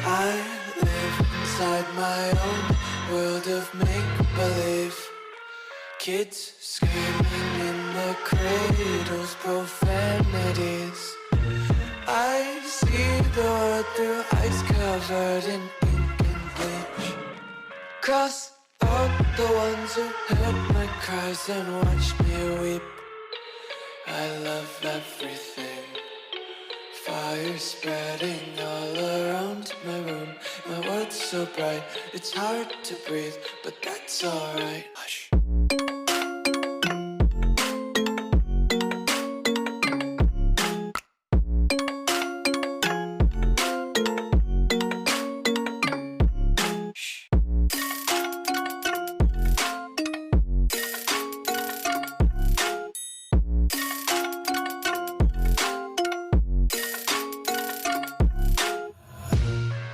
I live inside my own world of make-believe. Kids screaming in their cradles, profanities. I see the world through ice covered in ink and bleach. Cross out the ones who heard my cries and watched me weep. I love everything. Fire spreading all around my room. My world's so bright, it's hard to breathe, but that's alright. Hush.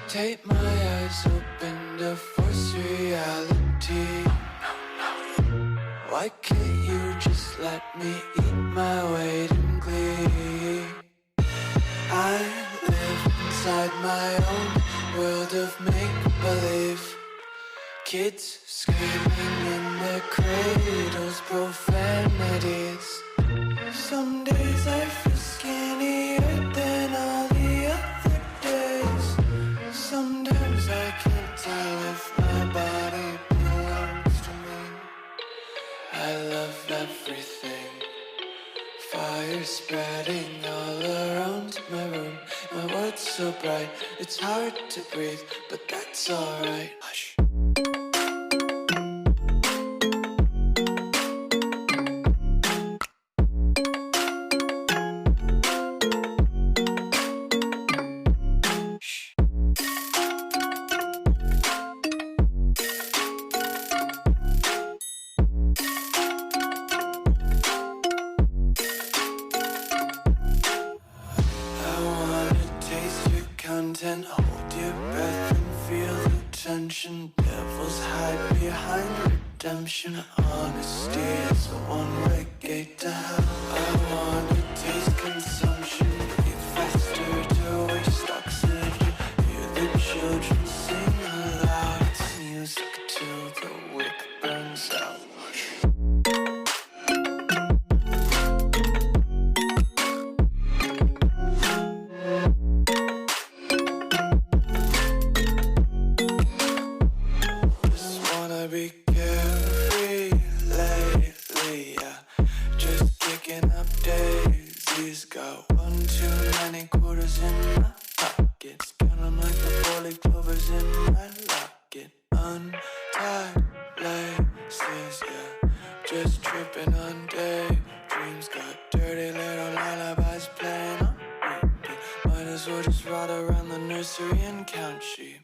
Take my eyes open to force reality. Why can't you just let me eat my weight in glee? I live inside my own world of make-believe. Kids screaming in their cradles, profanities. Some days I feel skinnier than all the other days. Sometimes I can't tell if my body belongs to me. I love everything. Fire spreading all around my room. My world's so bright, it's hard to breathe, but that's alright. Hush. And hold your breath and feel the tension. Devils hide behind redemption. Honesty is a one-way gate to hell. I wanna taste consumption. Breathe faster to waste oxygen. Hear the children sing aloud. It's music till the wick burns out. Be carefree lately, yeah. Just kicking up daisies. Got one too many quarters in my pockets. Count 'em like the 4-leaf clovers in my locket. Untied laces, yeah. Just tripping on daydreams. Got dirty little lullabies playing on repeat. Might as well just ride around the nursery and count sheep.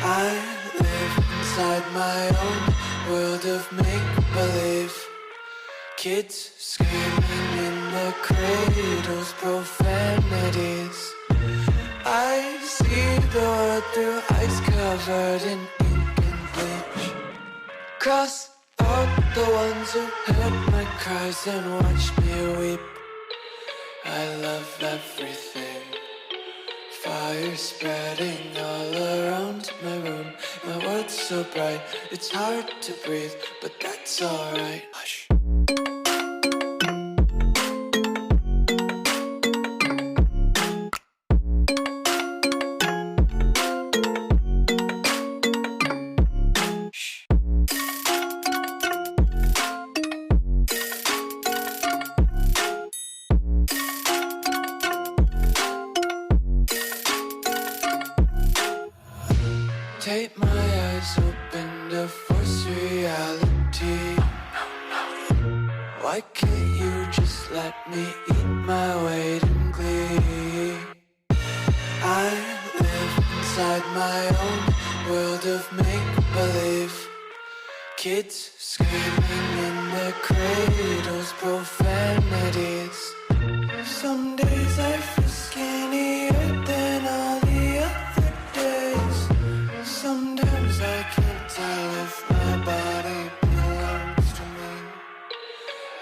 I live inside my own world of make-believe. Kids screaming in the cradles, profanities. I see the world through ice covered in ink and bleach. Cross out the ones who heard my cries and watched me weep. I love everything. Fire spreading all around my room. My world's so bright, it's hard to breathe, but that's alright. Hush. Take my eyes open to force reality. Why can't you just let me eat my weight in glee? I live inside my own world of make-believe. Kids screaming in their cradles, profanities. Some days I feel skinnier than all the other days. Sometimes I can't tell if my body belongs to me.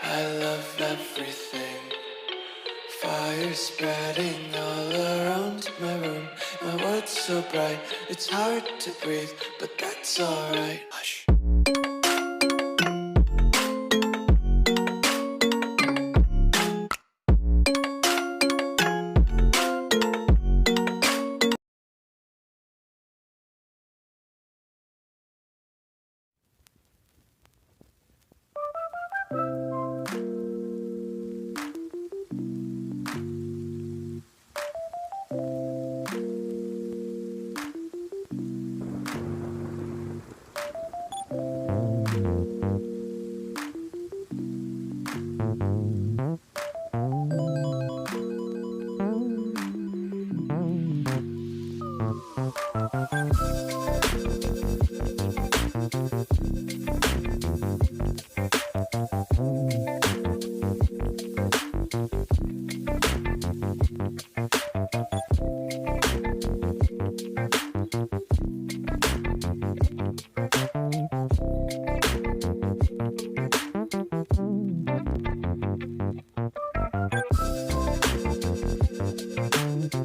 I love everything. Fire spreading all around my room. My world's so bright, it's hard to breathe, but that's alright. Hush.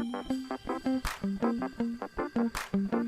Bye.